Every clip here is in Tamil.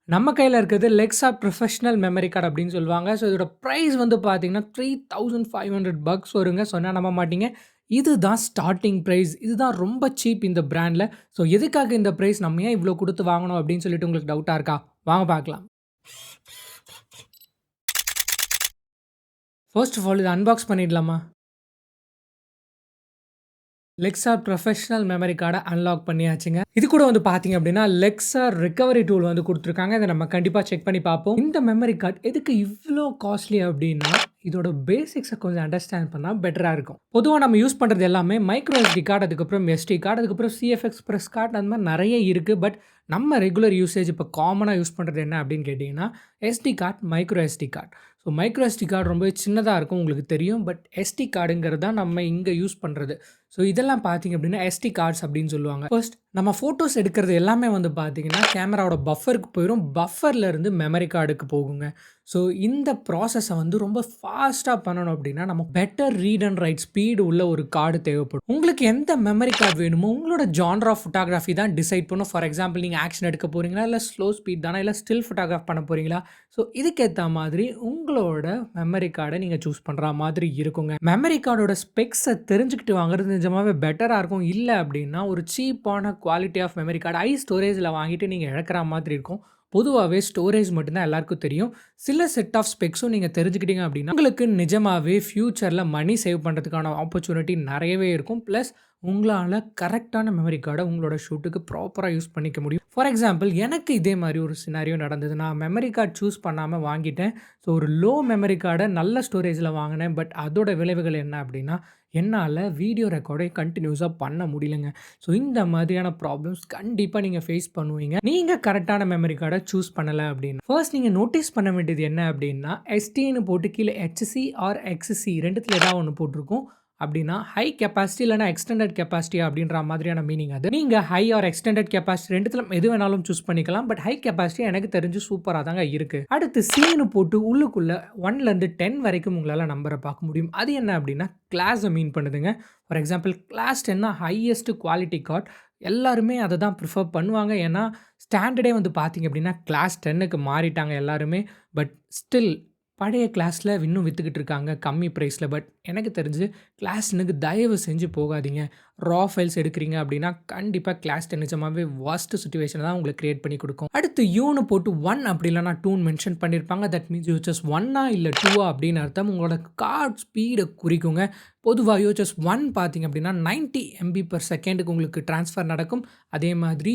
நம்ம கையில இருக்கிறது லெக்ஸா ப்ரொஃபஷனல் மெமரி கார்ட் அப்படின்னு சொல்லுவாங்க. ஸோ இதோட பிரைஸ் வந்து பார்த்தீங்கன்னா, $3500 வருங்க. சொன்னா நம்ப மாட்டீங்க. இதுதான் ஸ்டார்ட்டிங் பிரைஸ். இதுதான் ரொம்ப சீப் இந்த பிராண்ட்ல. ஸோ எதுக்காக இந்த பிரைஸ்? நம்ம ஏன் இவ்ளோ குடுத்து வாங்கணும் அப்படின்னு சொல்லிட்டு உங்களுக்கு டவுட்டா இருக்கா? வாங்க பார்க்கலாம். ஃபர்ஸ்ட் ஆஃப் ஆல் இத அன்பாக்ஸ் பண்ணிடலாமா? லெக்ஸா ப்ரொஃபஷனல் மெமரி கார்ட அன்லாக் பண்ணியாச்சுங்க. இது கூட வந்து பார்த்தீங்க அப்டின்னா, லெக்ஸா ரிகவரி டூல் வந்து குடுத்துருக்காங்க. இத நம்ம கண்டிப்பா செக் பண்ணி பார்ப்போம். இந்த மெமரி கார்ட் எதுக்கு இவ்ளோ காஸ்ட்லி அப்டின்னா, இதோட பேசிக்ஸ கொஞ்சம் அண்டர்ஸ்டாண்ட் பண்ணா பெட்டரா இருக்கும். பொதுவா நம்ம யூஸ் பண்றது எல்லாமே மைக்ரோ எஸ்டி கார்ட், அதுக்கப்புறம் எஸ்டி கார்ட், அதுக்கப்புறம் சிஎஃப் எக்ஸ்பிரஸ் கார்ட் அந்த மாரி நெறைய இருக்கு. பட் நம்ம ரெகுலர் யூசேஜ் இப்ப காமனா யூஸ் பண்றது என்ன அப்டின்னு கேட்டீங்கன்னா, ST card, micro SD card. So micro SD card ரொம்பவே சின்னதா இருக்கும் உங்களுக்கு தெரியும். பட் எஸ்டி கார்டுங்கிறது தான் நம்ம இங்க யூஸ் பண்றது. ஸோ இதெல்லாம் பார்த்தீங்க அப்படின்னா, எஸ்டி கார்ட்ஸ் அப்படின்னு சொல்லுவாங்க. ஃபர்ஸ்ட் நம்ம ஃபோட்டோஸ் எடுக்கிறது எல்லாமே வந்து பார்த்தீங்கன்னா, கேமராவோட பஃபருக்கு போயிரும். பஃபர்லேருந்து மெமரி கார்டுக்கு போகுங்க. ஸோ இந்த ப்ராசஸ வந்து ரொம்ப ஃபாஸ்ட்டா பண்ணணும் அப்படின்னா, நமக்கு better read and right speed உள்ள ஒரு கார்டு தேவைப்படும். உங்களுக்கு எந்த மெமரி கார்டு வேணுமோ, உங்களோட ஜான்ர் ஆஃப் ஃபோட்டோகிராஃபி தான் டிசைட் பண்ணும். ஃபார் எக்ஸாம்பிள் நீங்க ஆக்ஷன் எடுக்க போறீங்களா? இல்ல ஸ்லோ ஸ்பீட் தானா? இல்ல ஸ்டில் ஃபோட்டோகிராஃப் பண்ண போறீங்களா? ஸோ இதுக்கேத்த மாதிரி உங்களோட மெமரி கார்ட நீங்க சூஸ் பண்ற மாதிரி இருக்குங்க. மெமரி கார்டோட ஸ்பெக்ஸ தெரிஞ்சுக்கிட்டு வாங்குறது நிஜமாவே பெட்டரா இருக்கும். இல்ல அப்டின்னா, ஒரு சீப்பான குவாலிட்டி ஆஃப் மெமரி கார்டு ஸ்டோரேஜ்ல வாங்கிட்டு நீங்க இழக்கிற மாதிரி இருக்கும். பொதுவாவே ஸ்டோரேஜ் மட்டும் தான் எல்லாருக்கும் தெரியும். சில செட் ஆஃப் ஸ்பெக்ஸும் நீங்க தெரிஞ்சுக்கிட்டீங்க அப்டின்னா, உங்களுக்கு நிஜமாவே ஃபியூச்சர்ல மணி சேவ் பண்றதுக்கான ஆப்பர்ச்சுனிட்டி நெறையவே இருக்கும். பிளஸ் உங்களால கரெக்ட்டான மெமரி கார்ட உங்களோட ஷூட்டுக்கு ப்ராப்பரா யூஸ் பண்ணிக்க முடியும். ஃபார் எக்ஸாம்பிள் எனக்கு இதே மாரி ஒரு சினாரியோ நடந்தது. நான் மெமரி கார்ட் சூஸ் பண்ணாம வாங்கிட்டேன். ஸோ ஒரு லோ மெமரி கார்ட நல்ல ஸ்டோரேஜ்ல வாங்குனேன். பட் அதோட விளைவுகள் என்ன அப்டின்னா, என்னால வீடியோ ரெக்கார்டே கன்டினியூஸா பண்ண முடியலங்க. ஸோ இந்த மாதிரியான ப்ராப்ளம்ஸ் கண்டிப்பா நீங்க ஃபேஸ் பண்ணுவீங்க. நீங்க கரெக்ட்டான மெமரி கார்ட சூஸ் பண்ணல அப்டின்னா. ஃபர்ஸ்ட் நீங்க நோட்டீஸ் பண்ண வேண்டியது என்ன அப்டின்னா, எஸ்டின்னு போட்டு கீழ ஹெச்சி ஆர் எக்ஸ்சி 2த்துல ஏதாவது ஒண்ணு போட்டிருக்கும். அப்டின்னா ஹை கெப்பாசிட்டி இல்லன்னா எக்ஸ்டெண்டட் கெப்பாசிட்டி அப்டின்ற மாதிரியான மீனிங் அது. நீங்க ஹை ஆர் எக்ஸ்டெண்டட் கெப்பாசிட்டி 2த்துல எது வேணாலும் சூஸ் பண்ணிக்கலாம். பட் ஹை கெப்பாசிட்டி எனக்கு தெரிஞ்சு சூப்பரா தாங்க இருக்கு. அடுத்து சின்னு போட்டு உள்ளுக்குள்ள 1லேருந்து 10 வரைக்கும் உங்களால நம்பர பார்க்க முடியும். அது என்ன அப்டின்னா, கிளாஸ மீன் பண்ணுதுங்க. ஃபார் எக்ஸாம்பிள் கிளாஸ் 10னா ஹையஸ்ட் குவாலிட்டி கார்ட். எல்லாருமே அத தான் பிரிஃபர் பண்ணுவாங்க. ஏன்னா, ஸ்டாண்டர்டே வந்து பார்த்தீங்க அப்டின்னா, கிளாஸ் 10க்கு மாறிட்டாங்க எல்லாருமே. பட் ஸ்டில் பழைய கிளாஸ்ல இன்னும் வித்துக்கிட்டு இருக்காங்க கம்மி பிரைஸ்ல. பட் எனக்கு தெரிஞ்சு கிளாஸ் 10க்கு தயவு செஞ்சு போகாதீங்க. ரா ஃபைல்ஸ் எடுக்கிறீங்க அப்படின்னா, கண்டிப்பா கிளாஸ் 10 நிஜமாவே வொர்ஸ்ட் சிச்சுவேஷன தான் உங்களுக்கு கிரியேட் பண்ணி குடுக்கும். அடுத்து யூன்னு போட்டு 1 அப்படி இல்லன்னா 2ன்னு மென்ஷன் பண்ணியிருப்பாங்க. தட் மீன்ஸ் யூஎச்எஸ் 1ஆ இல்ல 2ஆ அப்படின்னு அர்த்தம். உங்களோட கார்ட் ஸ்பீட குறிக்குங்க. பொதுவா யூஎச்எஸ் 1 பார்த்தீங்க அப்படின்னா 90 எம்பி பெர் செகண்டுக்கு உங்களுக்கு ட்ரான்ஸ்ஃபர் நடக்கும். அதே மாதிரி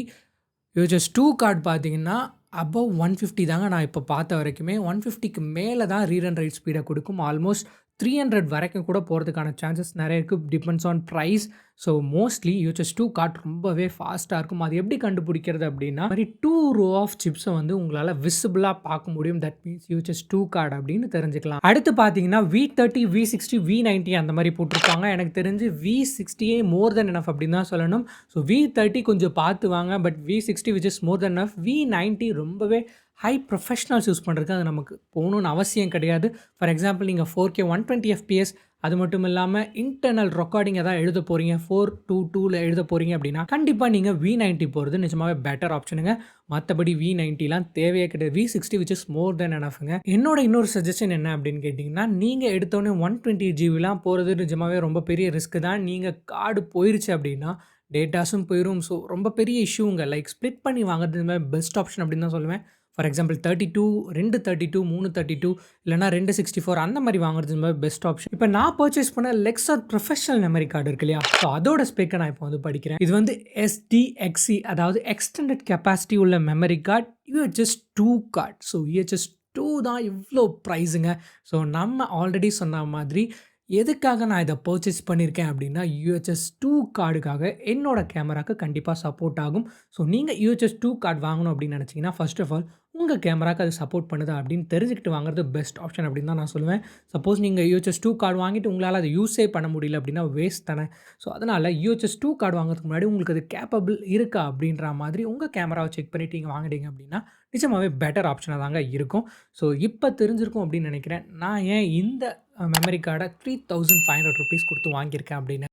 யூஎச்எஸ் 2 கார்ட் பார்த்தீங்கன்னா, அபோவ் 150 தாங்க நான் இப்ப பார்த்த வரைக்குமே. 150க்கு மேல தான் ரீட் அண்ட் ரைட் ஸ்பீட குடுக்கும். ஆல்மோஸ்ட் 300 வரைக்கும் கூட போறதுக்கான சான்சஸ் நெறைய இருக்கு. Depends on price. So mostly UHS 2 card ரொம்பவே ஃபாஸ்ட்டா இருக்கும். அது எப்படி கண்டுபிடிக்கிறது அப்படின்னா, மாரி 2 ரோ ஆஃப் சிப்ஸ வந்து உங்களால விசிபிளா பார்க்க முடியும். தட் மீன்ஸ் யூஎச்எஸ் 2 கார்ட் அப்படின்னு தெரிஞ்சுக்கலாம். அடுத்து பார்த்தீங்கன்னா, V30, V60, V90 அந்த மாரி போட்டிருப்பாங்க. எனக்கு தெரிஞ்சு V60யே மோர் தென் எனஃப் அப்படின்னு தான் சொல்லணும். ஸோ V30 கொஞ்சம் பார்த்து வாங்க. But V60 which is more then enough. V90 ரொம்பவே ஹை ப்ரொஃபஷனல்ஸ் யூஸ் பண்ணுறதுக்கு அது நமக்கு போகணும்னு அவசியம் கிடையாது. ஃபார் எக்ஸாம்பிள் நீங்க 4K 120 எஃப்பிஎஸ் அது மட்டும் இல்லாம இன்டர்னல் ரெக்கார்டிங் எதாவது எழுத போறீங்க. 422ல எழுத போறீங்க அப்படின்னா, கண்டிப்பா நீங்க V90 போறது நிஜமாவே பெட்டர் ஆப்ஷனுங்க. மத்தபடி V90லாம் தேவையே கிடையாது. V60 விச் இஸ் மோர் தென் எனஃப்ங்க. என்னோட இன்னொரு சஜஷன் என்ன அப்படின்னு கேட்டீங்கன்னா, நீங்க எடுத்தோனே 120 ஜிபிலாம் போறது நிஜமாவே ரொம்ப பெரிய ரிஸ்க் தான். நீங்க கார்டு போயிருச்சு அப்படின்னா, டேட்டாஸும் போயிரும். ஸோ ரொம்ப பெரிய இஷ்யூங்க. லைக் ஸ்ப்ளிட் பண்ணி வாங்குறது பெஸ்ட் ஆப்ஷன் அப்படின்னு தான் சொல்லுவேன். ஃபார் எக்ஸாம்பிள் 32 2 32 3 32 இல்லன்னா 2 64 அந்த மாரி வாங்குறது பெஸ்ட் ஆப்ஷன். இப்ப நான் பர்ச்சேஸ் பண்ண லெக்ஸா ப்ரொஃபஷனல் மெமரி கார்டு இருக்கு இல்லையா? ஸோ அதோட ஸ்பெக்க நான் இப்போ வந்து படிக்கிறேன். இது வந்து எஸ்டிஎக்ஸி அதாவது எக்ஸ்டெண்டட் கெப்பாசிட்டி உள்ள மெமரி கார்ட் யூஎச்எஸ் 2 கார்ட். ஸோ யூஎச்எஸ் 2 தான் இவ்ளோ பிரைஸுங்க. ஸோ நம்ம ஆல்ரெடி சொன்ன மாதிரி எதுக்காக நான் இத பர்ச்சேஸ் பண்ணியிருக்கேன் அப்படின்னா, யூஎச்எஸ் 2 கார்டுக்காக என்னோட கேமராக்கு கண்டிப்பா சப்போர்ட் ஆகும். ஸோ நீங்க யூஎச்எஸ் 2 கார்ட் வாங்கணும் அப்படின்னு நினைச்சீங்கன்னா, ஃபர்ஸ்ட் ஆஃப் ஆல் உங்க கேமராக்கு அது சப்போர்ட் பண்ணுதா அப்படின்னு தெரிஞ்சுக்கிட்டு வாங்குறது பெஸ்ட் ஆப்ஷன் அப்படின்னு தான் நான் சொல்லுவேன். சப்போஸ் நீங்க யூஎச்எஸ் 2 கார்டு வாங்கிட்டு உங்களால அத யூஸே பண்ண முடியல அப்படின்னா வேஸ்ட் தானே. ஸோ அதனால யூஎச்எஸ் 2 கார்டு வாங்குறதுக்கு முன்னாடி உங்களுக்கு அது கேப்பபிள் இருக்கா அப்படின்ற மாதிரி உங்க கேமராவ செக் பண்ணிட்டு நீங்க வாங்குனீங்க அப்படின்னா, நிஜமாவே பெட்டர் ஆப்ஷனா தாங்க இருக்கும். ஸோ இப்ப தெரிஞ்சிருக்கும் அப்படின்னு நினைக்கிறேன். நான் ஏன் இந்த மெமரி கார்ட ₹3500 குடுத்து வாங்கியிருக்கேன் அப்படின்னு.